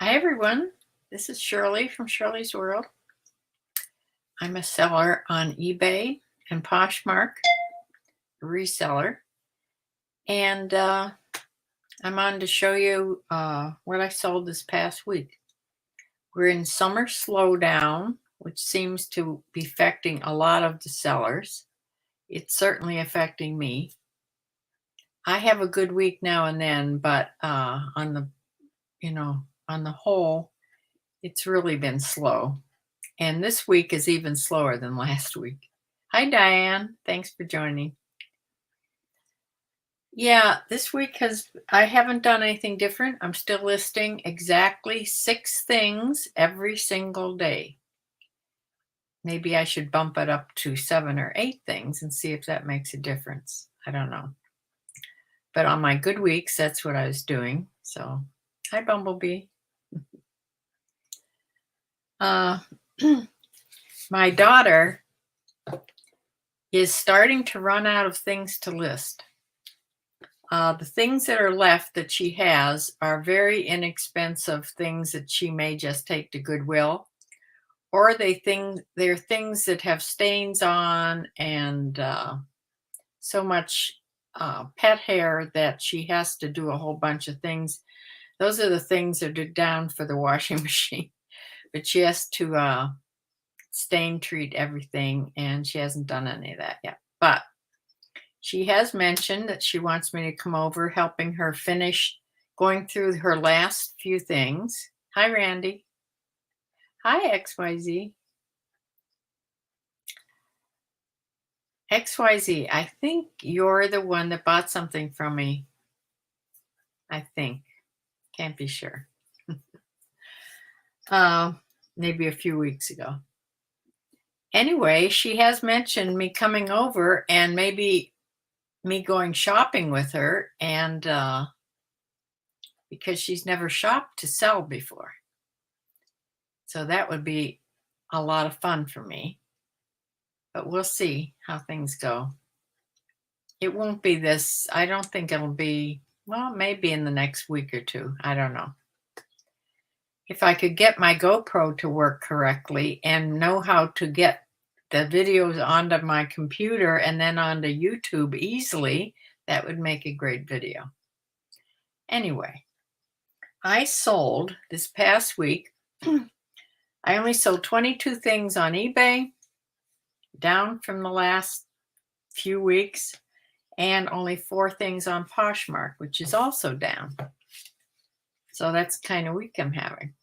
Hi everyone, this is Shirley from Shirley's World. I'm a seller on eBay and Poshmark, a reseller, and I'm on to show you what I sold this past week. We're in summer slowdown, which seems to be affecting a lot of the sellers. It's certainly affecting me. I have a good week now and then, but on the whole, it's really been slow. And this week is even slower than last week. Hi, Diane. Thanks for joining. Yeah, this week I haven't done anything different. I'm still listing exactly 6 things every single day. Maybe I should bump it up to 7 or 8 things and see if that makes a difference. I don't know. But on my good weeks, that's what I was doing. So, hi, Bumblebee. My daughter is starting to run out of things to list. The things that are left that she has are very inexpensive things that she may just take to Goodwill, or they're things that have stains on and so much pet hair that she has to do a whole bunch of things. Those are the things that are down for the washing machine, but she has to stain treat everything, and she hasn't done any of that yet. But she has mentioned that she wants me to come over, helping her finish going through her last few things. Hi, Randy. Hi, XYZ. XYZ, I think you're the one that bought something from me. I think. Can't be sure. Maybe a few weeks ago. Anyway, she has mentioned me coming over and maybe me going shopping with her, and because she's never shopped to sell before. So that would be a lot of fun for me. But we'll see how things go. It won't be this. I don't think it'll be, well, maybe in the next week or two. I don't know. If I could get my GoPro to work correctly and know how to get the videos onto my computer and then onto YouTube easily, that would make a great video. Anyway, I sold this past week. I only sold 22 things on eBay, down from the last few weeks, and only 4 things on Poshmark, which is also down. So that's the kind of week I'm having.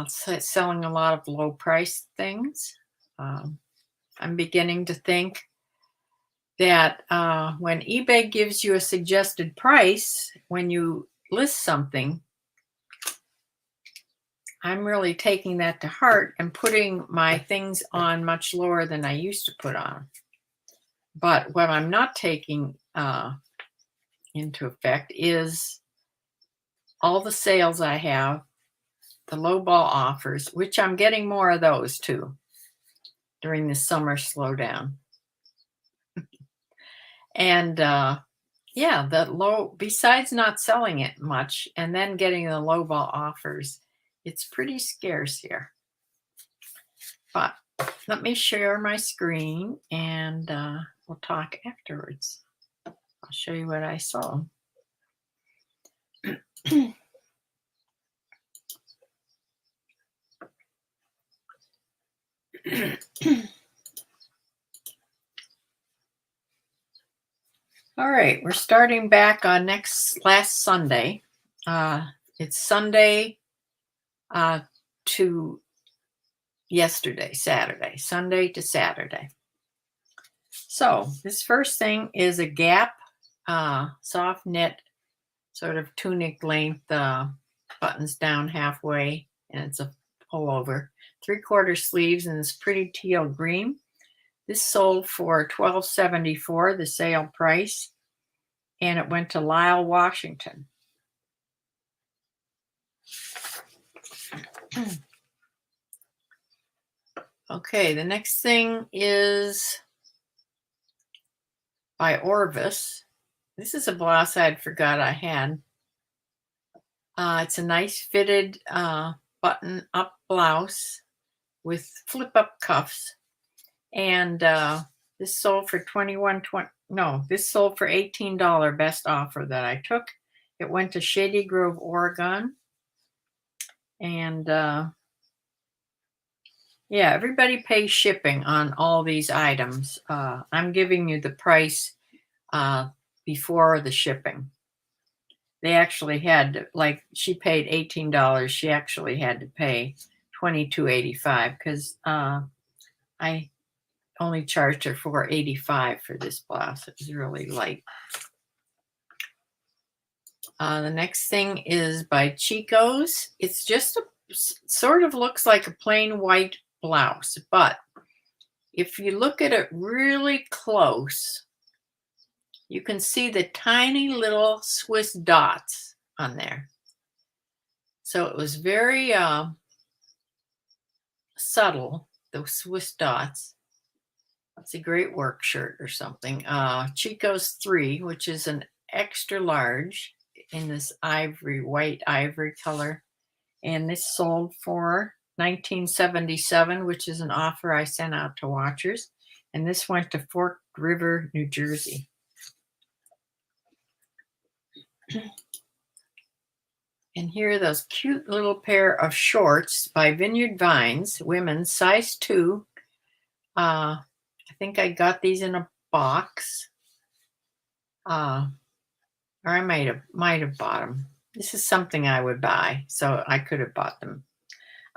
Selling a lot of low price things. I'm beginning to think that when eBay gives you a suggested price, when you list something, I'm really taking that to heart and putting my things on much lower than I used to put on. But what I'm not taking into effect is all the sales I have, the lowball offers, which I'm getting more of those too during the summer slowdown. And besides not selling it much and then getting the lowball offers, it's pretty scarce here. But let me share my screen and we'll talk afterwards. I'll show you what I saw. All right, we're starting back on last Sunday. It's Sunday to yesterday, Saturday, Sunday to Saturday. So this first thing is a Gap soft knit, sort of tunic length, buttons down halfway, and it's a pullover, 3/4 sleeves, and it's pretty teal green. This sold for $12.74, the sale price, and it went to Lyle, Washington. Okay, the next thing is by Orvis. This is a blouse I'd forgot I had. It's a nice fitted button up blouse with flip up cuffs. And this sold for this sold for $18 best offer that I took. It went to Shady Grove, Oregon. And yeah, everybody pays shipping on all these items. I'm giving you the price before the shipping. They actually had to, like, she paid $18. She actually had to pay $22.85 because I only charged her $4.85 for this blouse. It was really light. The next thing is by Chico's. It's just sort of looks like a plain white blouse, but if you look at it really close, you can see the tiny little Swiss dots on there. So it was very subtle, those Swiss dots. It's a great work shirt or something. Chico's 3, which is an extra large in this white ivory color. And this sold for $19.77, which is an offer I sent out to watchers. And this went to Fork River, New Jersey. And here are those cute little pair of shorts by Vineyard Vines, women's, size 2. I think I got these in a box. Or I might have bought them. This is something I would buy, so I could have bought them.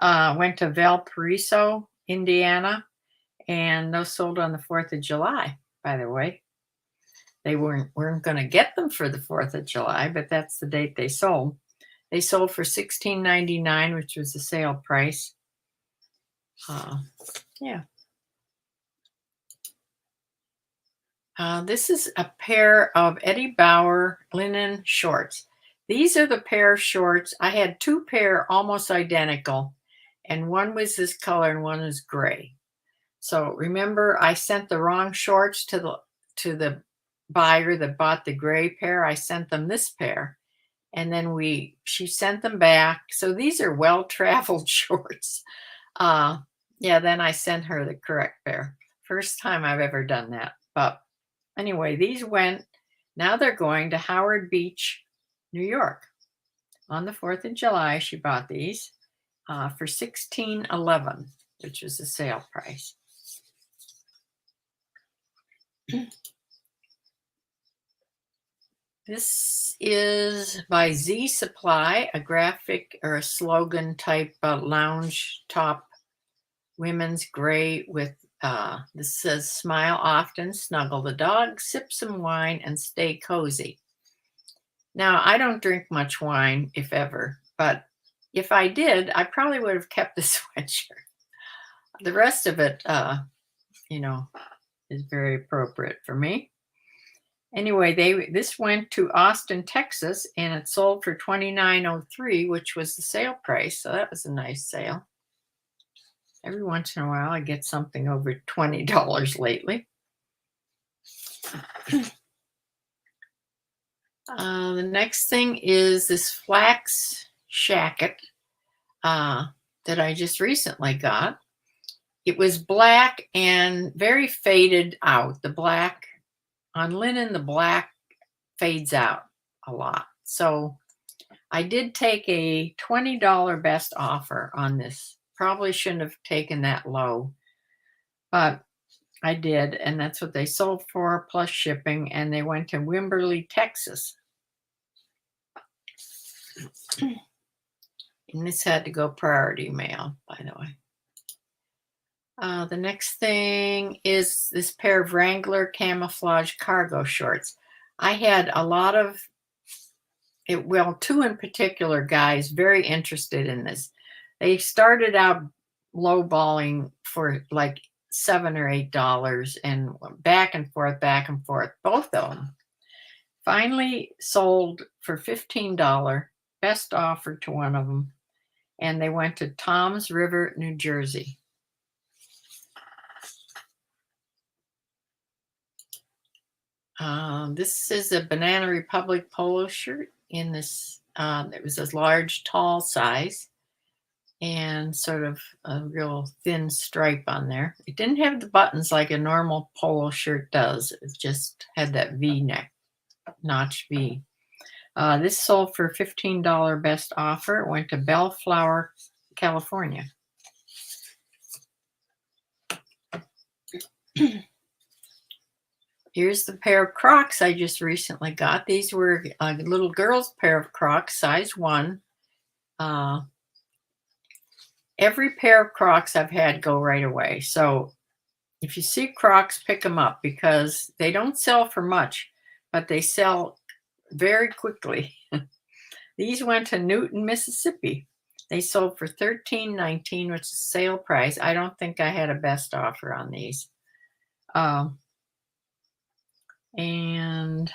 Went to Valparaiso, Indiana, and those sold on the 4th of July, by the way. They weren't going to get them for the 4th of July, but that's the date they sold. They sold for $16.99, which was the sale price. Yeah. This is a pair of Eddie Bauer linen shorts. These are the pair of shorts. I had 2 pair almost identical, and one was this color and one is gray. So remember, I sent the wrong shorts to the buyer that bought the gray pair. I sent them this pair, and then she sent them back. So these are well-traveled shorts. Yeah, then I sent her the correct pair. First time I've ever done that. But anyway, these now they're going to Howard Beach, New York. On the 4th of July, she bought these for $16.11, which was the sale price. This is by Z Supply, a graphic or a slogan type lounge top, women's gray with, this says, smile often, snuggle the dog, sip some wine, and stay cozy. Now, I don't drink much wine, if ever, but if I did, I probably would have kept the sweatshirt. The rest of it, is very appropriate for me. Anyway, this went to Austin, Texas, and it sold for $29.03, which was the sale price. So that was a nice sale. Every once in a while, I get something over $20 lately. The next thing is this Flax Jacket that I just recently got. It was black and very faded out. The black on linen, the black fades out a lot. So I did take a $20 best offer on this. Probably shouldn't have taken that low, but I did, and that's what they sold for, plus shipping, and they went to Wimberley, Texas. And this had to go priority mail, by the way. The next thing is this pair of Wrangler Camouflage cargo shorts. I had a lot of, 2 in particular guys very interested in this. They started out lowballing for like $7 or $8 and back and forth, both of them. Finally sold for $15, best offer to one of them, and they went to Toms River, New Jersey. This is a Banana Republic polo shirt. in this, it was a large, tall size and sort of a real thin stripe on there. It didn't have the buttons like a normal polo shirt does. It just had that V neck, notch V. This sold for $15 best offer. It went to Bellflower, California. Here's the pair of Crocs I just recently got. These were a little girl's pair of Crocs, size 1. Every pair of Crocs I've had go right away. So if you see Crocs, pick them up because they don't sell for much, but they sell very quickly. These went to Newton, Mississippi. They sold for $13.19, which is sale price. I don't think I had a best offer on these. And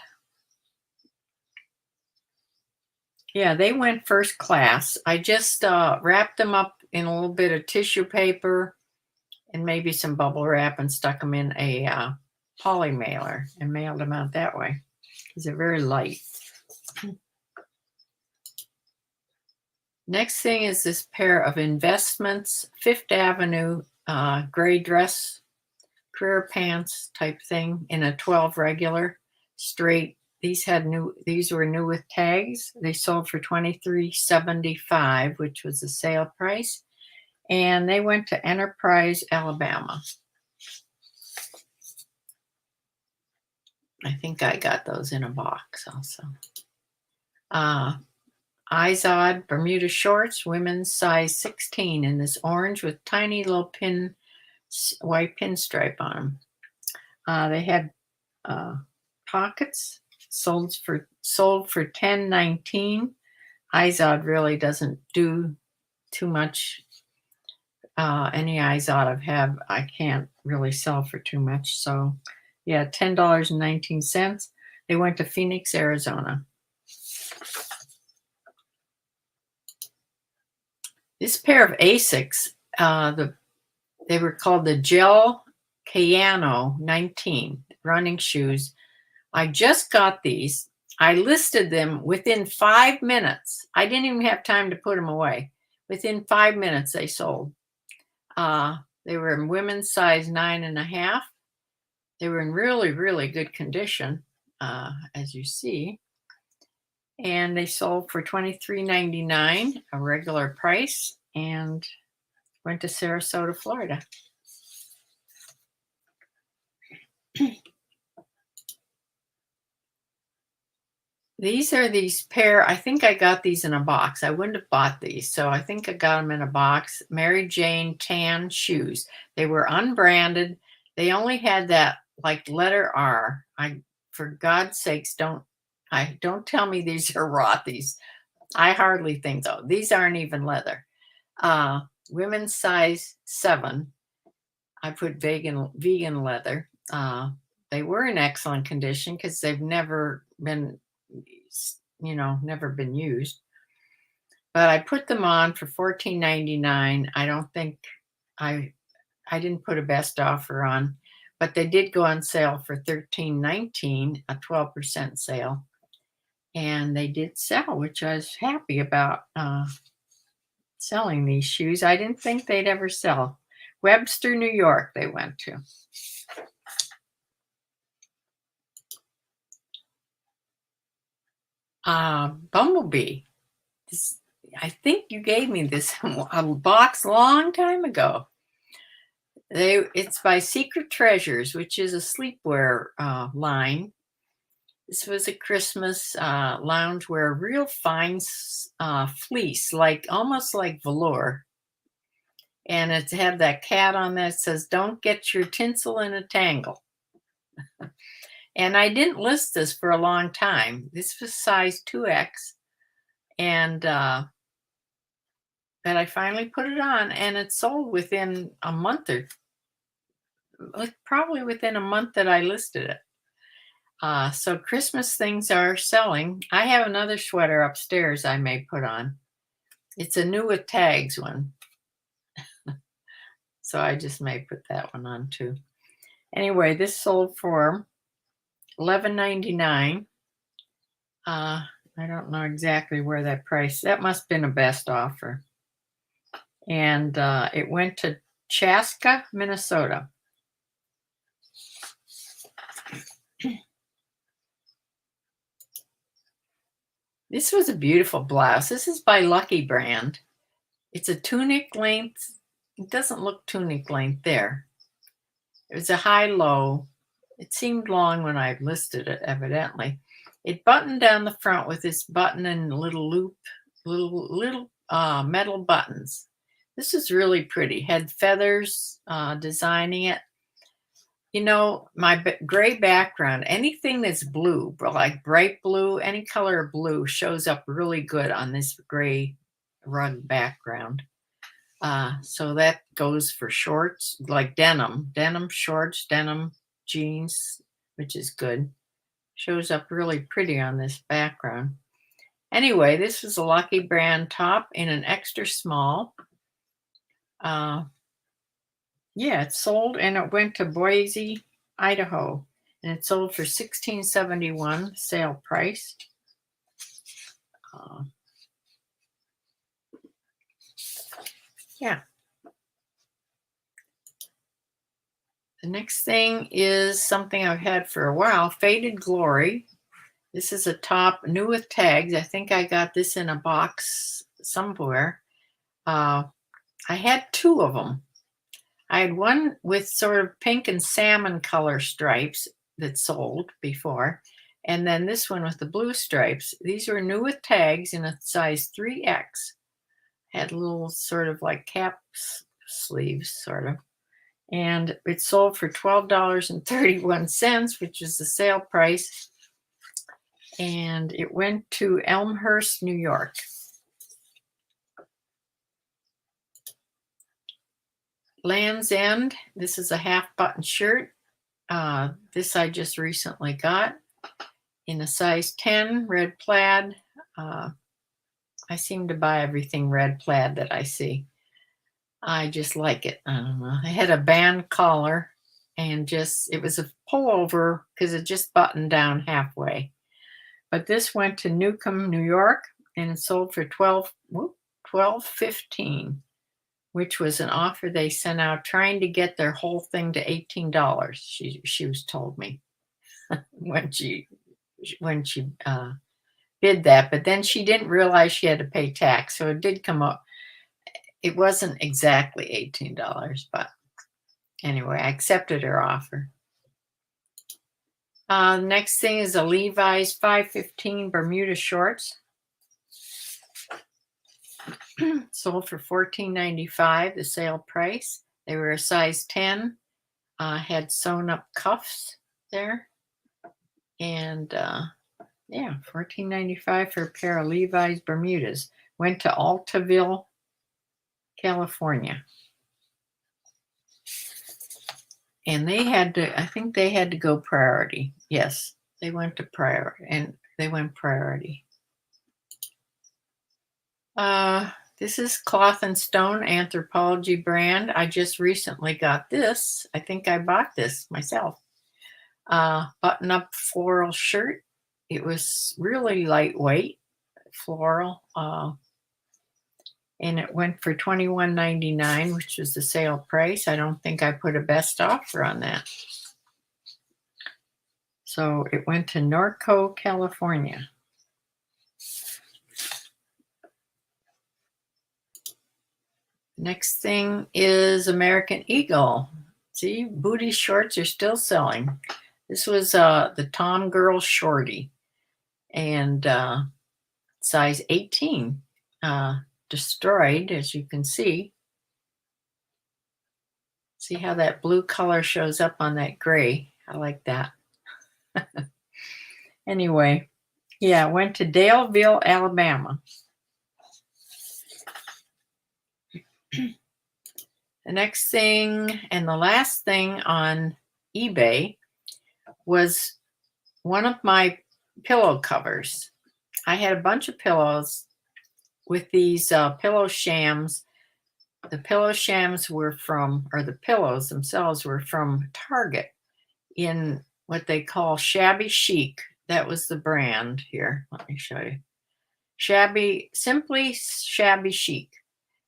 yeah, they went first class. I just wrapped them up in a little bit of tissue paper and maybe some bubble wrap and stuck them in a poly mailer and mailed them out that way because they're very light. Next thing is this pair of Investments Fifth Avenue gray dress, career pants type thing in a 12 regular straight. These were new with tags. They sold for $23.75, which was the sale price. And they went to Enterprise, Alabama. I think I got those in a box also. Izod Bermuda shorts, women's size 16 in this orange with tiny little white pinstripe on them. They had pockets, sold for $10.19. Izod really doesn't do too much. Any Izod I can't really sell for too much. So yeah, $10.19. They went to Phoenix, Arizona. This pair of Asics, they were called the Gel Cayano 19 running shoes. I just got these. I listed them within 5 minutes. I didn't even have time to put them away. Within 5 minutes, they sold. They were in women's size 9.5. They were in really, really good condition, as you see. And they sold for $23.99, a regular price, and went to Sarasota, Florida. These are these pair. I think I got these in a box. I wouldn't have bought these, so I think I got them in a box. Mary Jane tan shoes. They were unbranded. They only had that like letter R. For God's sakes, don't tell me these are Rothy's. I hardly think so. These aren't even leather. Women's size 7. I put vegan leather. They were in excellent condition because they've never been, never been used. But I put them on for $14.99. I don't think I didn't put a best offer on, but they did go on sale for $13.19, a 12% sale. And they did sell, which I was happy about selling these shoes. I didn't think they'd ever sell. Webster, New York, they went to. Bumblebee. I think you gave me this a box a long time ago. It's by Secret Treasures, which is a sleepwear line. This was a Christmas loungewear, real fine fleece, almost like velour. And it had that cat on there that says, "Don't get your tinsel in a tangle." And I didn't list this for a long time. This was size 2X. And but I finally put it on, and it sold within a month probably within a month that I listed it. So Christmas things are selling. I have another sweater upstairs I may put on. It's a new with tags one. So I just may put that one on too. Anyway, this sold for $11.99. I don't know exactly where that price, that must have been a best offer. And it went to Chaska, Minnesota. This was a beautiful blouse. This is by Lucky Brand. It's a tunic length. It doesn't look tunic length there. It was a high-low. It seemed long when I listed it, evidently. It buttoned down the front with this button and little loop, little metal buttons. This is really pretty. Had feathers designing it. You know, my gray background, anything that's blue, like bright blue, any color of blue shows up really good on this gray rug background. So that goes for shorts, like denim shorts, denim jeans, which is good. Shows up really pretty on this background. Anyway, this is a Lucky Brand top in an extra small. Yeah, it sold and it went to Boise, Idaho, and it sold for $16.71 sale price. Yeah. The next thing is something I've had for a while, Faded Glory. This is a top, new with tags. I think I got this in a box somewhere. I had two of them. I had one with sort of pink and salmon color stripes that sold before, and then this one with the blue stripes. These were new with tags in a size 3X. Had little sort of like cap sleeves, sort of. And it sold for $12.31, which is the sale price. And it went to Elmhurst, New York. Land's End. This is a half button shirt. This I just recently got in a size 10, red plaid. I seem to buy everything red plaid that I see. I just like it. I don't know. I had a band collar and it was a pullover because it just buttoned down halfway. But this went to Newcomb, New York, and it sold for $12.15, which was an offer they sent out trying to get their whole thing to $18. She was told me when she bid that, but then she didn't realize she had to pay tax, so it did come up. It wasn't exactly $18, but anyway, I accepted her offer. Next thing is a Levi's 515 Bermuda shorts. Sold for $14.95, the sale price. They were a size 10. Had sewn up cuffs there. And yeah, $14.95 for a pair of Levi's Bermudas. Went to Altaville, California. And they had to, I think they had to go priority. Yes, they went to priority, and they went priority. This is Cloth and Stone Anthropology brand. I just recently got this. I think I bought this myself. Button-up floral shirt. It was really lightweight, floral. And it went for $21.99, which was the sale price. I don't think I put a best offer on that. So it went to Norco, California. Next thing is American Eagle. See, booty shorts are still selling. This was the Tom Girl Shorty, and size 18. Destroyed, as you can see. See how that blue color shows up on that gray? I like that. Anyway, yeah, went to Daleville, Alabama. The next thing and the last thing on eBay was one of my pillow covers. I had a bunch of pillows with these pillow shams. The pillow shams were from, or the pillows themselves were from Target in what they call shabby chic. that was the brand here. Let me show you. Simply Shabby Chic.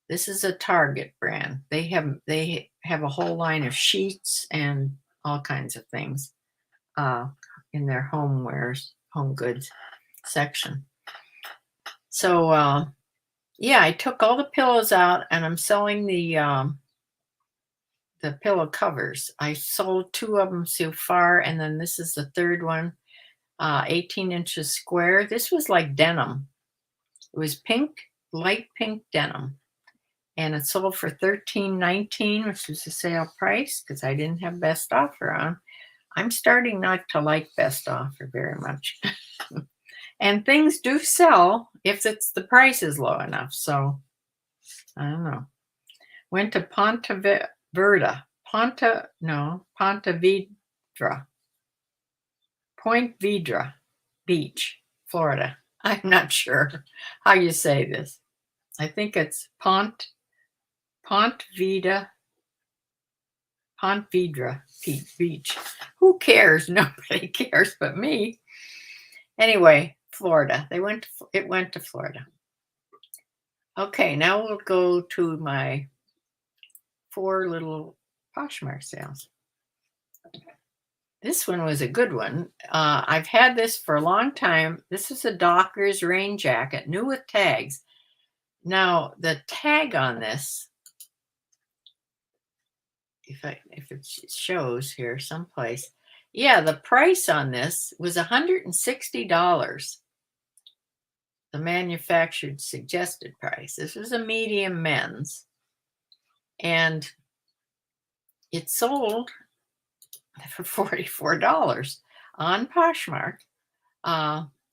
This is a Target brand. They have a whole line of sheets and all kinds of things in their home goods section. So yeah, I took all the pillows out and I'm selling the pillow covers. I sold 2 of them so far, and then this is the third one, 18 inches square. This was like denim. It was pink, light pink denim. And it sold for $13.19, which was the sale price because I didn't have best offer on. I'm starting not to like best offer very much. And things do sell if the price is low enough. So I don't know. Went to Ponte Vedra, Point Vedra Beach, Florida. I'm not sure how you say this. I think it's Ponte Vedra Beach. Who cares? Nobody cares but me. Anyway, Florida. It went to Florida. Okay, now we'll go to my 4 little Poshmark sales. This one was a good one. I've had this for a long time. This is a Dockers rain jacket, new with tags. Now, the tag on this, if it shows here someplace, yeah, the price on this was $160. The manufactured suggested price. This was a medium men's. And it sold for $44 on Poshmark.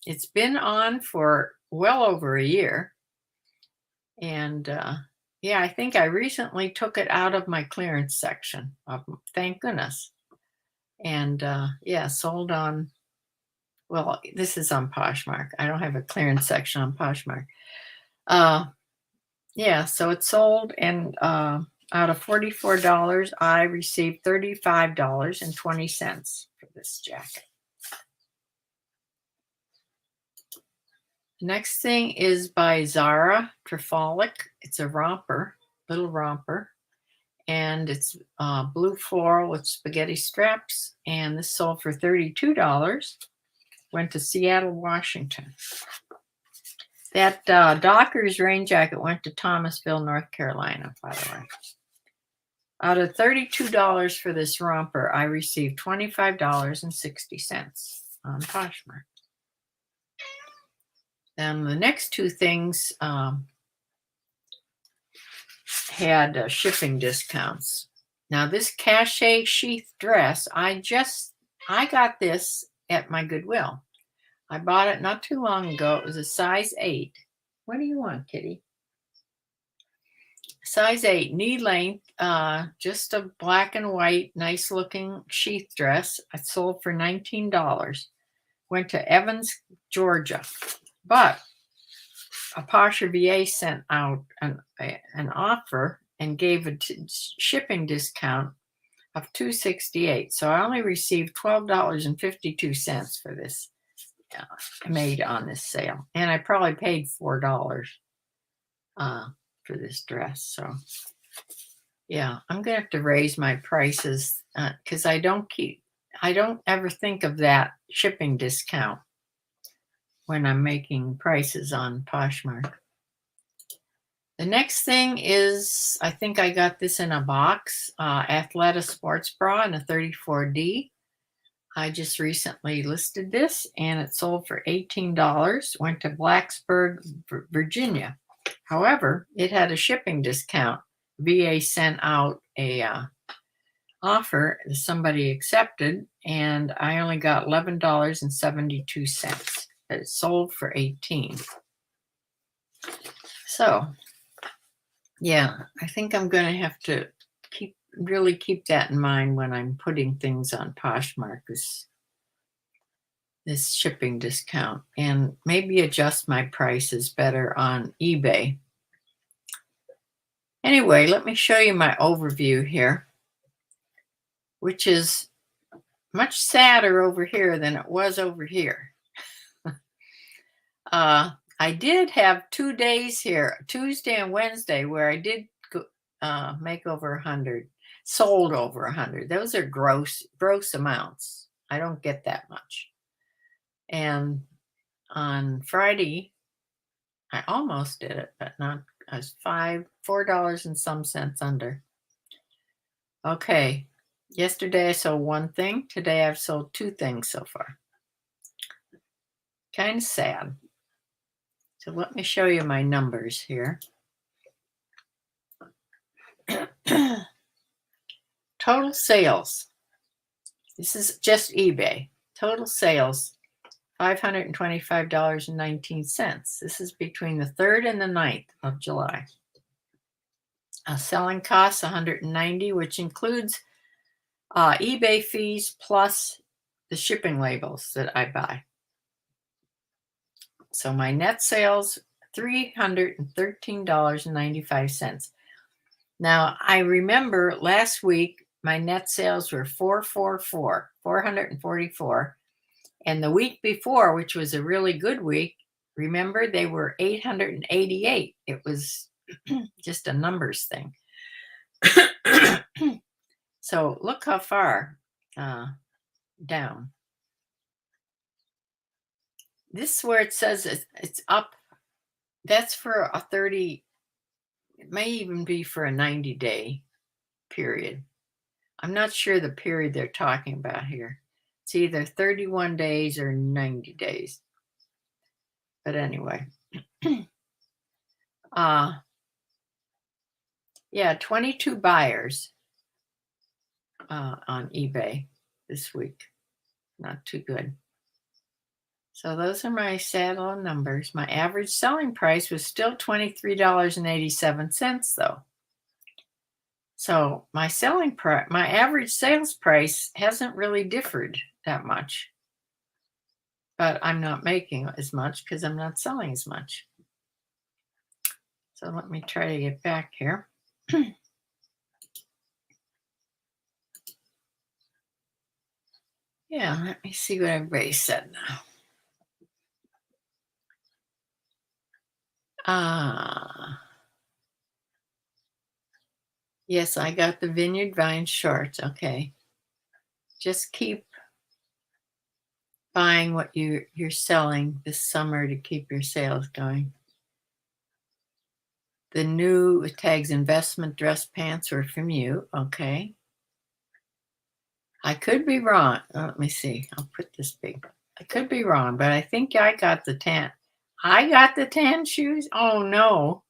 It's been on for well over a year. And yeah, I think I recently took it out of my clearance section. Thank goodness. And yeah, sold on, well, this is on Poshmark. I don't have a clearance section on Poshmark. Yeah, so it sold, and out of $44, I received $35.20 for this jacket. The next thing is by Zara Trifolic. It's a romper, little romper, and it's blue floral with spaghetti straps, and this sold for $32. Went to Seattle, Washington. That Dockers rain jacket went to Thomasville, North Carolina, by the way. Out of $32 for this romper, I received $25.60 on Poshmark. Then the next 2 things had shipping discounts. Now this cachet sheath dress, I got this at my Goodwill. I bought it not too long ago. It was a size 8. What do you want, kitty? Size 8, knee length, just a black and white, nice looking sheath dress. I sold for $19. Went to Evans, Georgia. But a Posher VA sent out an offer and gave a shipping discount of $268. So I only received $12.52 for this. Made on this sale, and I probably paid $4 for this dress. So yeah, I'm gonna have to raise my prices because I don't ever think of that shipping discount when I'm making prices on Poshmark. The next thing is, I think I got this in a box, Athleta sports bra in a 34D. I just recently listed this, and it sold for $18. Went to Blacksburg, Virginia. However, it had a shipping discount. VA sent out a offer that somebody accepted, and I only got $11.72. It sold for $18. So, yeah, I think I'm going to have to really keep that in mind when I'm putting things on Poshmark, this shipping discount, and maybe adjust my prices better on eBay. Anyway, let me show you my overview here, which is much sadder over here than it was over here. I did have 2 days here, Tuesday and Wednesday, where I did make over 100, sold over 100. Those are gross amounts. I don't get that much. And on Friday, I almost did it, but not. I was $4 and some cents under. Okay. Yesterday I sold one thing. Today I've sold two things so far. Kind of sad. So let me show you my numbers here. Total sales. This is just eBay. Total sales, $525.19. This is between the 3rd and the 9th of July. Selling costs, $190, which includes eBay fees plus the shipping labels that I buy. So my net sales, $313.95. Now, I remember last week my net sales were 444. And the week before, which was a really good week, remember they were 888. It was just a numbers thing. So look how far down. This is where it says it's up. That's for a 30, it may even be for a 90-day period. I'm not sure the period they're talking about here. It's either 31 days or 90 days. But anyway. Yeah, 22 buyers on eBay this week. Not too good. So those are my saddle numbers. My average selling price was still $23.87 though. So my average sales price hasn't really differed that much. But I'm not making as much because I'm not selling as much. So let me try to get back here. Yeah, let me see what everybody said now. Yes, I got the Vineyard Vine shorts. Okay. Just keep buying what you're selling this summer to keep your sales going. The new tags investment dress pants were from you. Okay. I could be wrong. Let me see. I'll put this big. I could be wrong, but I think I got the tan. I got the tan shoes? Oh, no.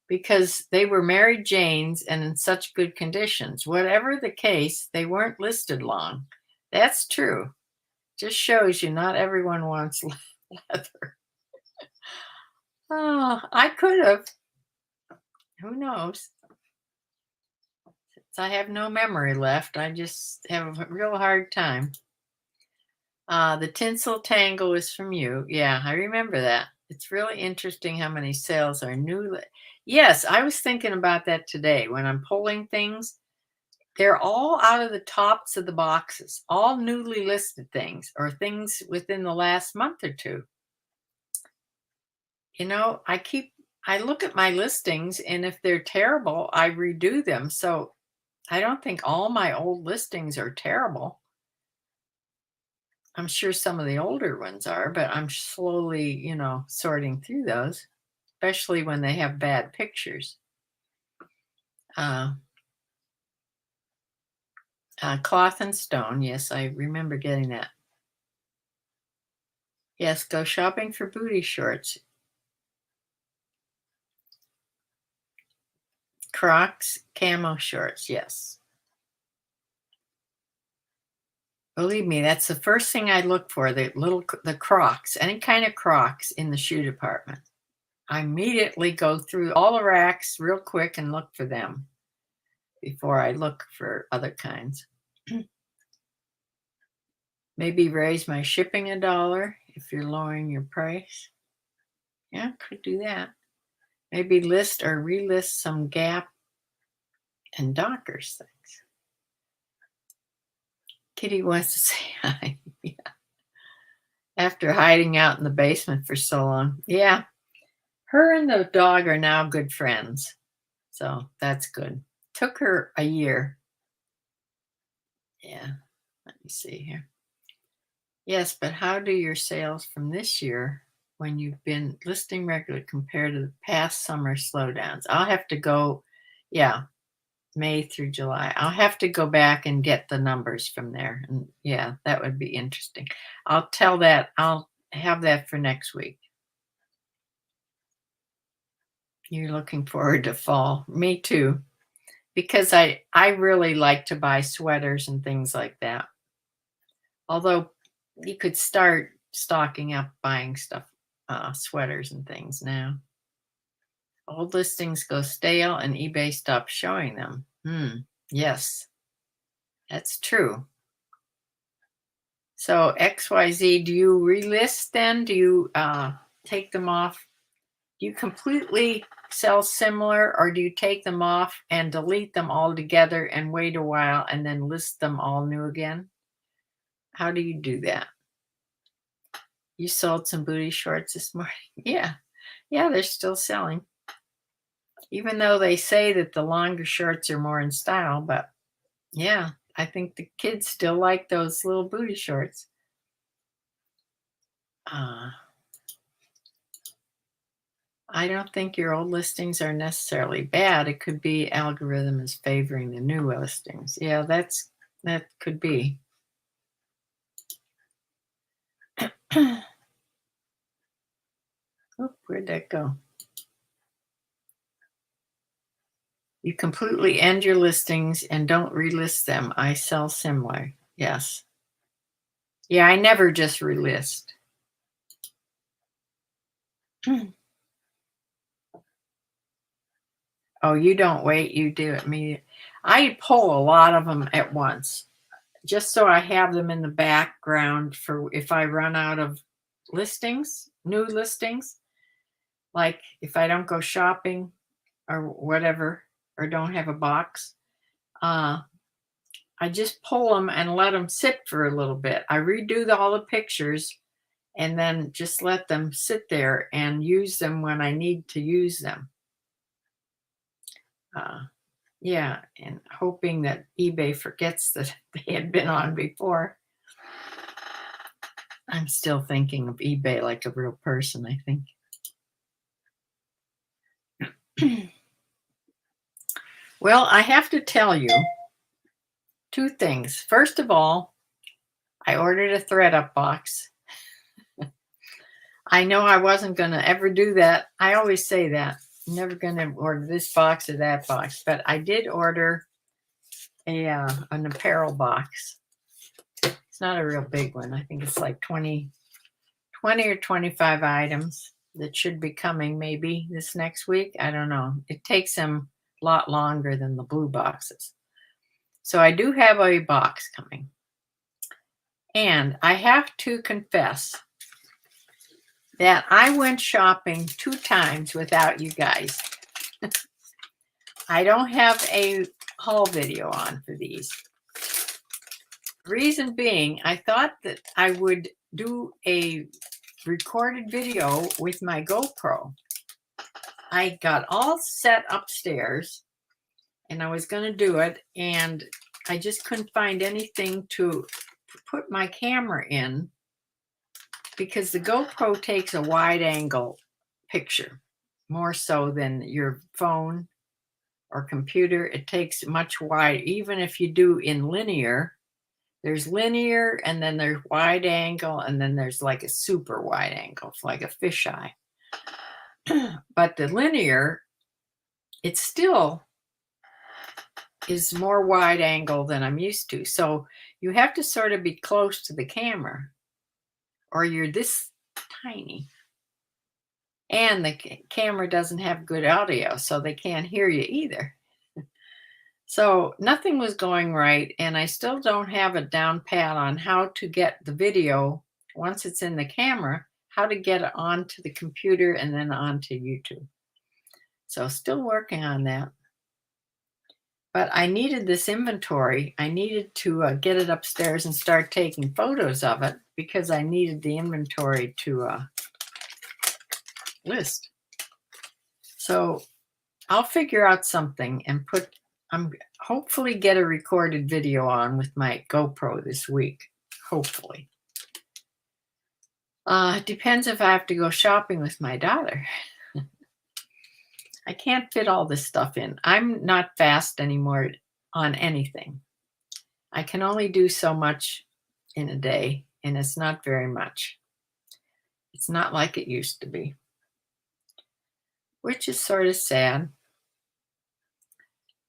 Because they were Mary Jane's and in such good conditions. Whatever the case, they weren't listed long. That's true. Just shows you not everyone wants leather. Oh, I could have. Who knows? Since I have no memory left, I just have a real hard time. The tinsel tangle is from you. Yeah, I remember that. It's really interesting how many sales are new. Yes, I was thinking about that today when I'm pulling things. They're all out of the tops of the boxes, all newly listed things or things within the last month or two. You know, I look at my listings, and if they're terrible, I redo them. So I don't think all my old listings are terrible. I'm sure some of the older ones are, but I'm slowly, sorting through those, especially when they have bad pictures. Cloth and stone. Yes, I remember getting that. Yes, go shopping for booty shorts. Crocs, camo shorts. Yes. Believe me, that's the first thing I look for, the Crocs, any kind of Crocs in the shoe department. I immediately go through all the racks real quick and look for them before I look for other kinds. Maybe raise my shipping $1 if you're lowering your price. Yeah, could do that. Maybe list or relist some Gap and Dockers things. Kitty wants to say hi. Yeah. After hiding out in the basement for so long. Yeah, her and the dog are now good friends. So that's good. Took her a year. Yeah, let me see here. Yes, but how do your sales from this year when you've been listing regularly compared to the past summer slowdowns? I'll have to go, yeah, May through July. I'll have to go back and get the numbers from there. And yeah, that would be interesting. I'll have that for next week. You're looking forward to fall. Me too. Because I really like to buy sweaters and things like that. Although you could start stocking up buying stuff, sweaters and things now. Old listings go stale and eBay stops showing them. Yes, that's true. So XYZ, do you relist then? Do you take them off? Do you completely sell similar, or do you take them off and delete them all together and wait a while and then list them all new again? How do you do that? You sold some booty shorts this morning. Yeah. Yeah, they're still selling. Even though they say that the longer shorts are more in style, but yeah, I think the kids still like those little booty shorts. I don't think your old listings are necessarily bad. It could be algorithm is favoring the new listings. Yeah, that could be. Oh, where'd that go? You completely end your listings and don't relist them. I sell similar. Yes. Yeah, I never just relist. Oh, you don't wait. You do it immediately. I pull a lot of them at once, just so I have them in the background for if I run out of listings, new listings. Like if I don't go shopping or whatever, or don't have a box, I just pull them and let them sit for a little bit. I redo all the pictures and then just let them sit there and use them when I need to use them. Yeah, and hoping that eBay forgets that they had been on before. I'm still thinking of eBay like a real person, I think. Well, I have to tell you two things. First of all, I ordered a ThreadUp box. I know I wasn't going to ever do that. I always say that. I'm never going to order this box or that box. But I did order an apparel box. It's not a real big one. I think it's like 20 or 25 items that should be coming maybe this next week. I don't know. It takes them a lot longer than the blue boxes. So I do have a box coming. And I have to confess that I went shopping 2 times without you guys. I don't have a haul video on for these. Reason being, I thought that I would do a recorded video with my GoPro. I got all set upstairs and I was going to do it, and I just couldn't find anything to put my camera in because the GoPro takes a wide angle picture more so than your phone or computer. It takes much wide, even if you do in linear. There's linear and then there's wide angle and then there's like a super wide angle, like a fisheye. But the linear, it still is more wide angle than I'm used to. So you have to sort of be close to the camera or you're this tiny. And the camera doesn't have good audio, so they can't hear you either. So nothing was going right, and I still don't have a down pat on how to get the video, once it's in the camera, how to get it onto the computer and then onto YouTube. So still working on that. But I needed this inventory. I needed to get it upstairs and start taking photos of it because I needed the inventory to list. So I'll figure out something and I'm hopefully get a recorded video on with my GoPro this week. Hopefully. It depends if I have to go shopping with my daughter. I can't fit all this stuff in. I'm not fast anymore on anything. I can only do so much in a day, and it's not very much. It's not like it used to be, which is sort of sad.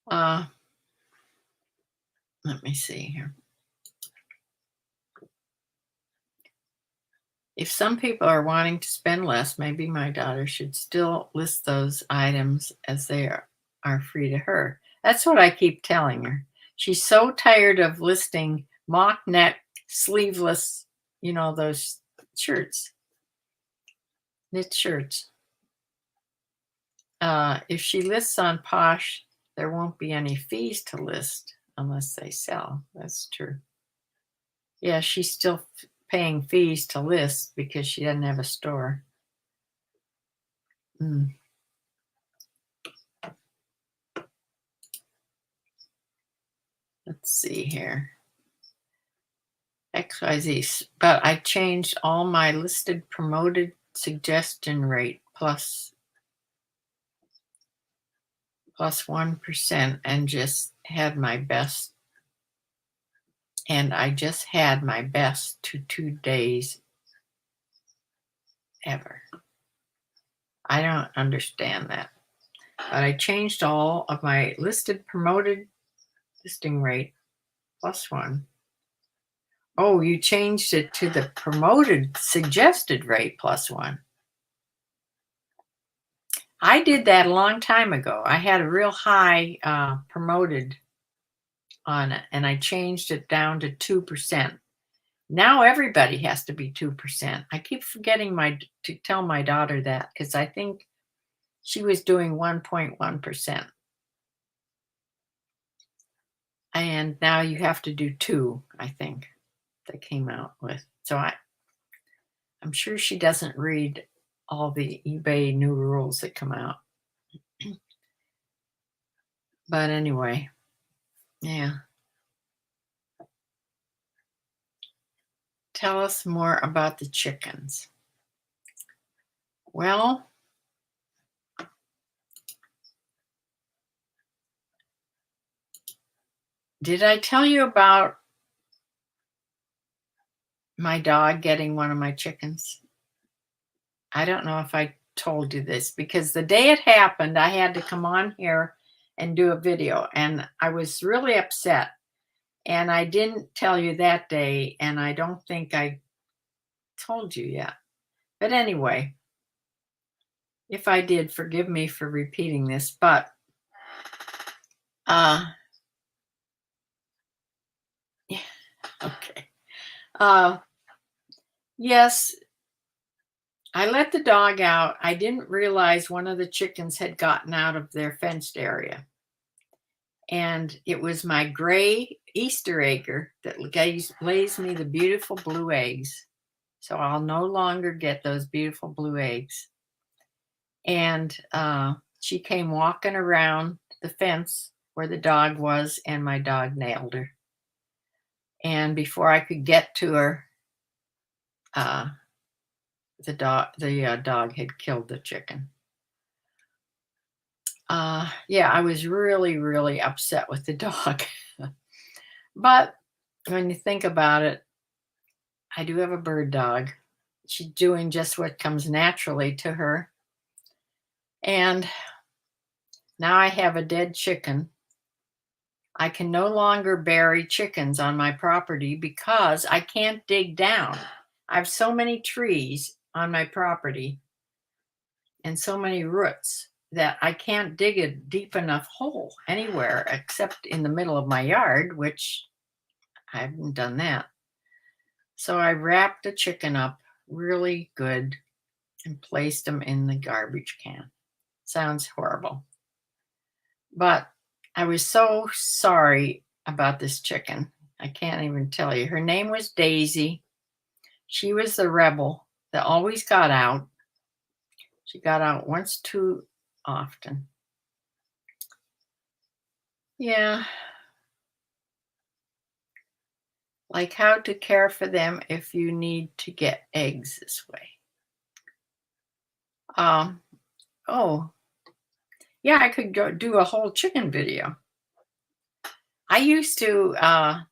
Let me see here. If some people are wanting to spend less, maybe my daughter should still list those items as they are free to her. That's what I keep telling her. She's so tired of listing mock neck, sleeveless, those shirts, knit shirts. If she lists on Posh, there won't be any fees to list unless they sell. That's true. Yeah, she's still paying fees to list because she doesn't have a store. Let's see here. XYZ, but I changed all my listed promoted suggestion rate plus 1% and just had my best. And I just had my best 2 days ever. I don't understand that. But I changed all of my listed promoted listing rate plus 1. Oh, you changed it to the promoted suggested rate plus 1. I did that a long time ago. I had a real high promoted on it, and I changed it down to 2%. Now everybody has to be 2%. I keep forgetting to tell my daughter that because I think she was doing 1.1%. And now you have to do 2, I think, they came out with. So I'm sure she doesn't read all the eBay new rules that come out. But anyway, yeah. Tell us more about the chickens. Well, did I tell you about my dog getting one of my chickens? I don't know if I told you this because the day it happened, I had to come on here and do a video, and I was really upset. And I didn't tell you that day, and I don't think I told you yet. But anyway, if I did, forgive me for repeating this, but yeah, okay. Yes, I let the dog out. I didn't realize one of the chickens had gotten out of their fenced area. And it was my gray Easter egger that lays me the beautiful blue eggs. So I'll no longer get those beautiful blue eggs. And she came walking around the fence where the dog was, and my dog nailed her. And before I could get to her, the dog had killed the chicken. Yeah, I was really, really upset with the dog. But when you think about it, I do have a bird dog. She's doing just what comes naturally to her. And now I have a dead chicken. I can no longer bury chickens on my property because I can't dig down. I have so many trees on my property and so many roots that I can't dig a deep enough hole anywhere except in the middle of my yard, which I haven't done that. So I wrapped the chicken up really good and placed them in the garbage can. Sounds horrible. But I was so sorry about this chicken. I can't even tell you. Her name was Daisy. She was the rebel that always got out. She got out once too often. Yeah. Like how to care for them if you need to get eggs this way. Oh, yeah, I could go do a whole chicken video. I used to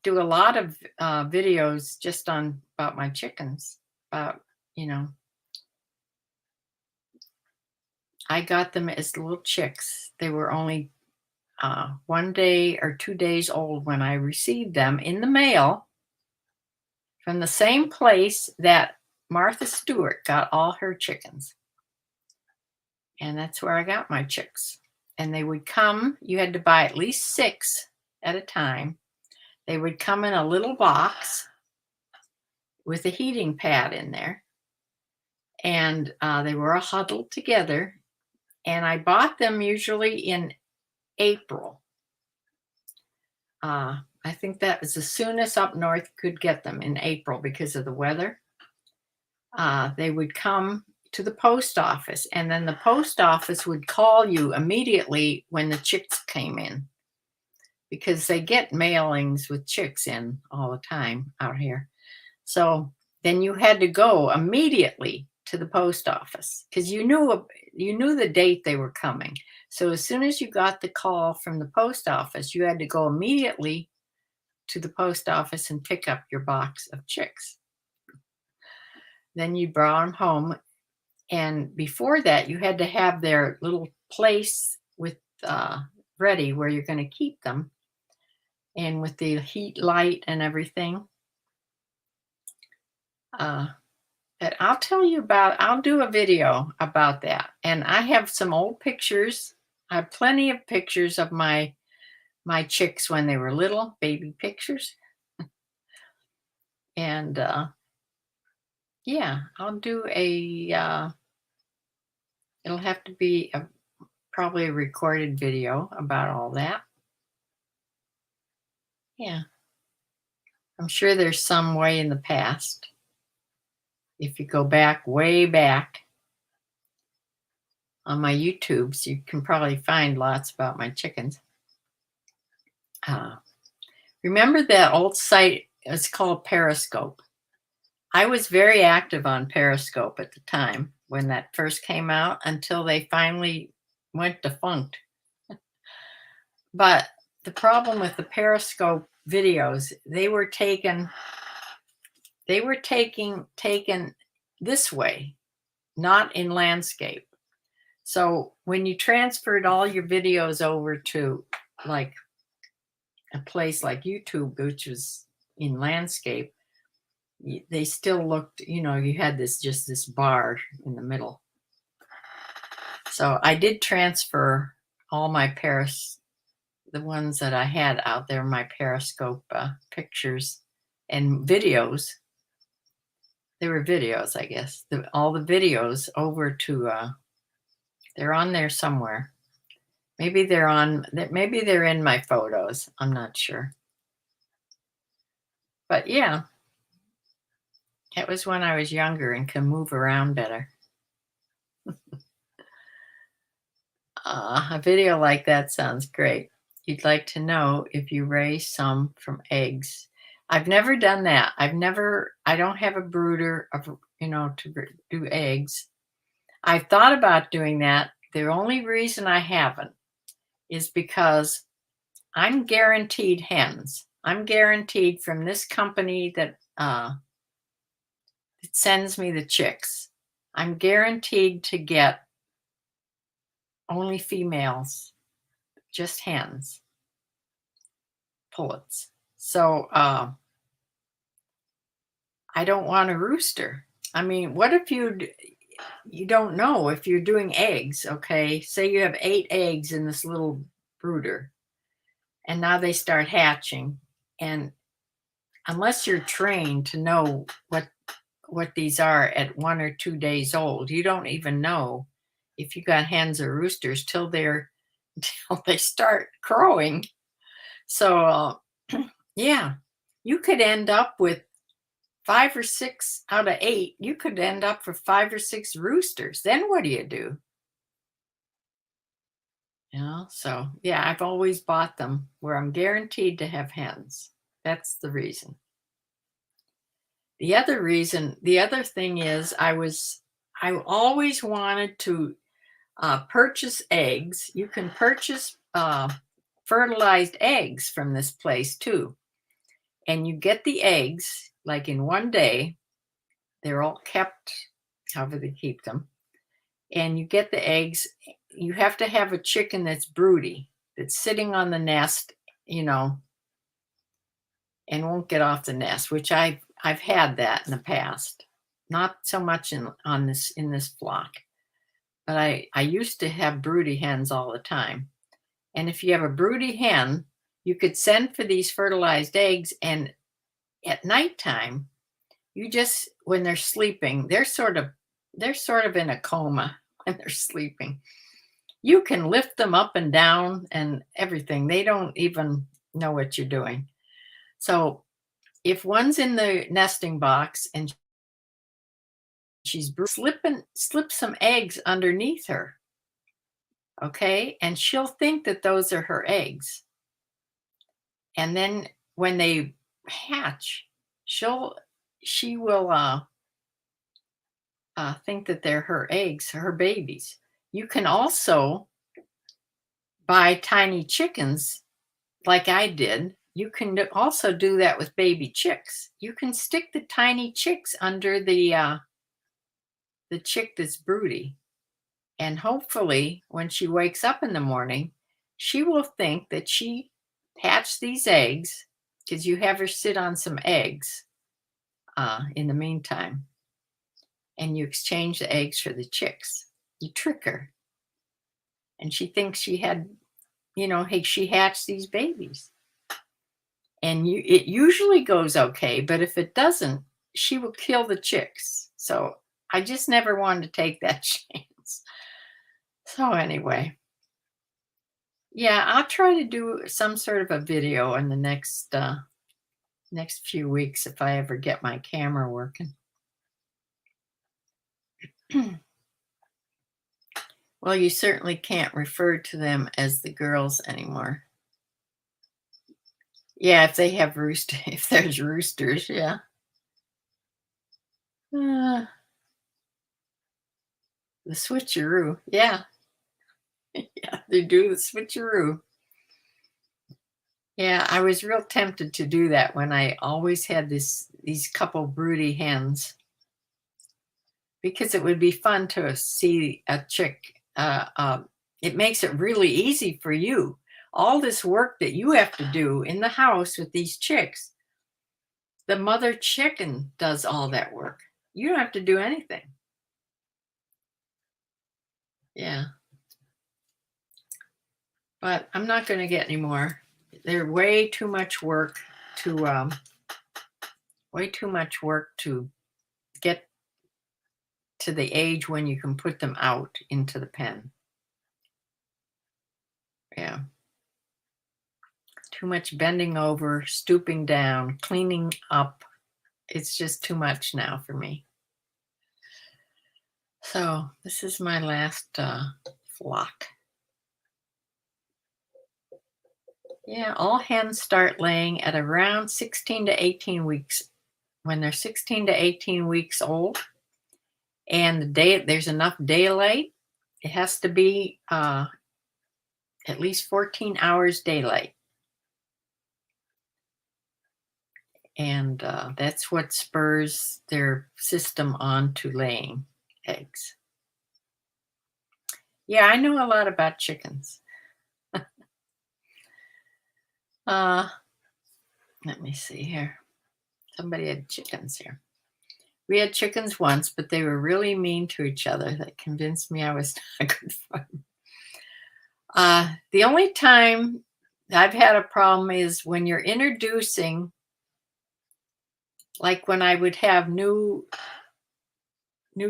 do a lot of videos just on about my chickens. About, you know, I got them as little chicks. They were only 1 day or 2 days old when I received them in the mail from the same place that Martha Stewart got all her chickens. And that's where I got my chicks. And they would come, you had to buy at least 6 at a time. They would come in a little box with a heating pad in there. And they were all huddled together. And I bought them usually in April. I think that was the soonest up north could get them, in April, because of the weather. They would come to the post office, and then the post office would call you immediately when the chicks came in, because they get mailings with chicks in all the time out here. So then you had to go immediately to the post office because you knew the date they were coming. So as soon as you got the call from the post office, you had to go immediately to the post office and pick up your box of chicks. Then you brought them home. And before that, you had to have their little place with ready where you're going to keep them, and with the heat light and everything. But I'll tell you I'll do a video about that. And I have some old pictures. I have plenty of pictures of my chicks when they were little, baby pictures. And yeah, I'll do it'll have to be probably a recorded video about all that. Yeah. I'm sure there's some way in the past. If you go back, way back on my YouTubes, you can probably find lots about my chickens. Remember that old site? It's called Periscope. I was very active on Periscope at the time when that first came out, until they finally went defunct. But the problem with the Periscope videos, they were taken this way, not in landscape. So when you transferred all your videos over to like a place like YouTube, which was in landscape, they still looked, you had just this bar in the middle. So I did transfer all my the ones that I had out there, my Periscope pictures and videos. They were videos, I guess. All the videos over to, they're on there somewhere. Maybe they're in my photos. I'm not sure. But yeah, it was when I was younger and could move around better. A video like that sounds great. You'd like to know if you raise some from eggs. I've never done that. I don't have a brooder of, to do eggs. I've thought about doing that. The only reason I haven't is because I'm guaranteed hens. I'm guaranteed from this company that it sends me the chicks. I'm guaranteed to get only females, just hens, pullets. So I don't want a rooster. I mean, what if you don't know if you're doing eggs, okay? Say you have 8 eggs in this little brooder, and now they start hatching. And unless you're trained to know what these are at 1 or 2 days old, you don't even know if you got hens or roosters till they're until they start crowing. So, yeah, you could end up with 5 or 6 out of 8. You could end up for 5 or 6 roosters. Then what do you do? So yeah, I've always bought them where I'm guaranteed to have hens. That's the reason. The other thing is I always wanted to purchase eggs. You can purchase fertilized eggs from this place too. And you get the eggs like in one day. They're all kept, however they keep them. And you get the eggs. You have to have a chicken that's broody, that's sitting on the nest, and won't get off the nest, which I've had that in the past. Not so much in this flock. But I used to have broody hens all the time. And if you have a broody hen, you could send for these fertilized eggs, and at nighttime, when they're sleeping, they're sort of in a coma when they're sleeping. You can lift them up and down and everything. They don't even know what you're doing. So if one's in the nesting box and she's slip some eggs underneath her. Okay. And she'll think that those are her eggs. And then when they hatch, she will think that they're her eggs, her babies. You can also buy tiny chickens like I did. You can also do that with baby chicks. You can stick the tiny chicks under the chick that's broody. And hopefully when she wakes up in the morning, she will think that she hatched these eggs, because you have her sit on some eggs in the meantime. And you exchange the eggs for the chicks. You trick her. And she thinks she had, hey, she hatched these babies. And it usually goes okay, but if it doesn't, she will kill the chicks. So I just never wanted to take that chance. So anyway, yeah, I'll try to do some sort of a video in the next few weeks if I ever get my camera working. Well, you certainly can't refer to them as the girls anymore. Yeah, if they have if there's roosters, yeah. The switcheroo, yeah. Yeah, they do the switcheroo. Yeah, I was real tempted to do that when I always had these couple broody hens, because it would be fun to see a chick. It makes it really easy for you. All this work that you have to do in the house with these chicks, the mother chicken does all that work. You don't have to do anything. Yeah. But I'm not going to get any more. They're way too much work to get to the age when you can put them out into the pen. Yeah. Too much bending over, stooping down, cleaning up. It's just too much now for me. So this is my last flock. Yeah, all hens start laying at around 16 to 18 weeks. When they're 16 to 18 weeks old, and there's enough daylight, it has to be at least 14 hours daylight. And that's what spurs their system on to laying eggs. Yeah, I know a lot about chickens. Let me see here. Somebody had chickens here. We had chickens once, but they were really mean to each other. That convinced me I was not good for them. The only time I've had a problem is when you're introducing, like when I would have new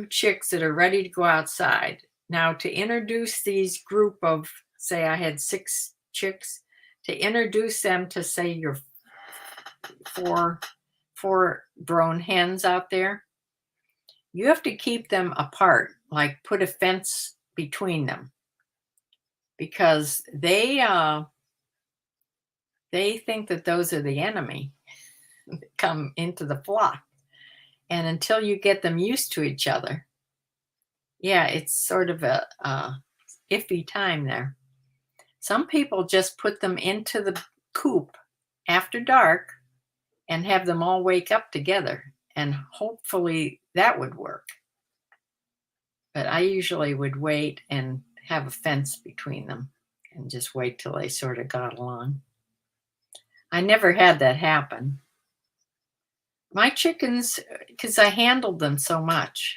chicks that are ready to go outside. Now, to introduce these group of say I had 6 chicks, to introduce them to, say, your four drone hens out there, you have to keep them apart, like put a fence between them, because they think that those are the enemy that come into the flock. And until you get them used to each other, yeah, it's sort of a iffy time there. Some people just put them into the coop after dark and have them all wake up together, and hopefully that would work. But I usually would wait and have a fence between them and just wait till they sort of got along. I never had that happen. My chickens, because I handled them so much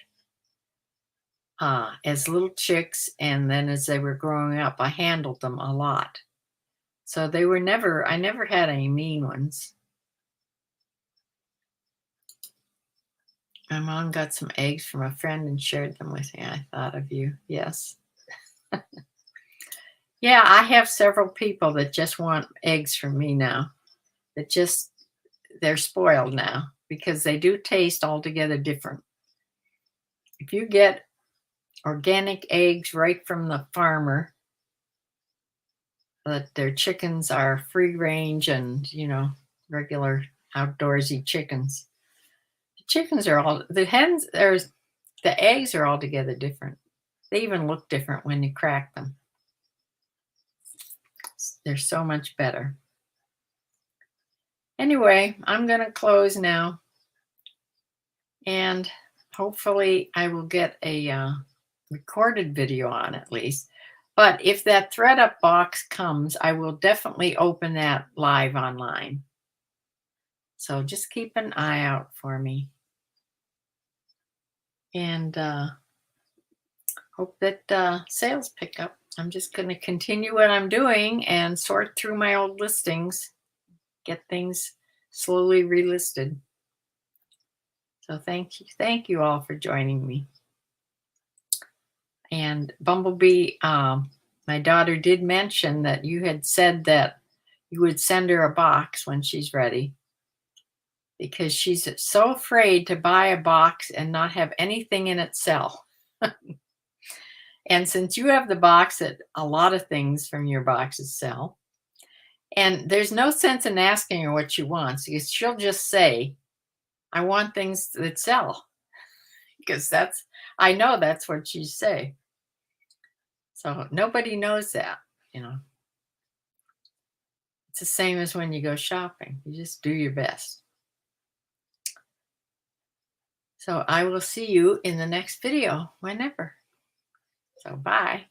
as little chicks, and then as they were growing up, I handled them a lot. So they were never, I never had any mean ones. My mom got some eggs from a friend and shared them with me. I thought of you. Yes. Yeah, I have several people that just want eggs from me now. That just, they're spoiled now because they do taste altogether different. If you get organic eggs right from the farmer, that their chickens are free range and, regular outdoorsy chickens. The chickens are all, the hens, the eggs are altogether different. They even look different when you crack them. They're so much better. Anyway, I'm going to close now. And hopefully I will get a recorded video on at least. But if that ThreadUp box comes, I will definitely open that live online. So just keep an eye out for me. And hope that sales pick up. I'm just going to continue what I'm doing and sort through my old listings, get things slowly relisted. So thank you all for joining me. And Bumblebee, my daughter did mention that you had said that you would send her a box when she's ready, because she's so afraid to buy a box and not have anything in it sell. And since you have the box that a lot of things from your boxes sell, and there's no sense in asking her what she wants, because she'll just say, I want things that sell, because I know that's what she'd say. So nobody knows that, It's the same as when you go shopping. You just do your best. So I will see you in the next video, whenever. So bye.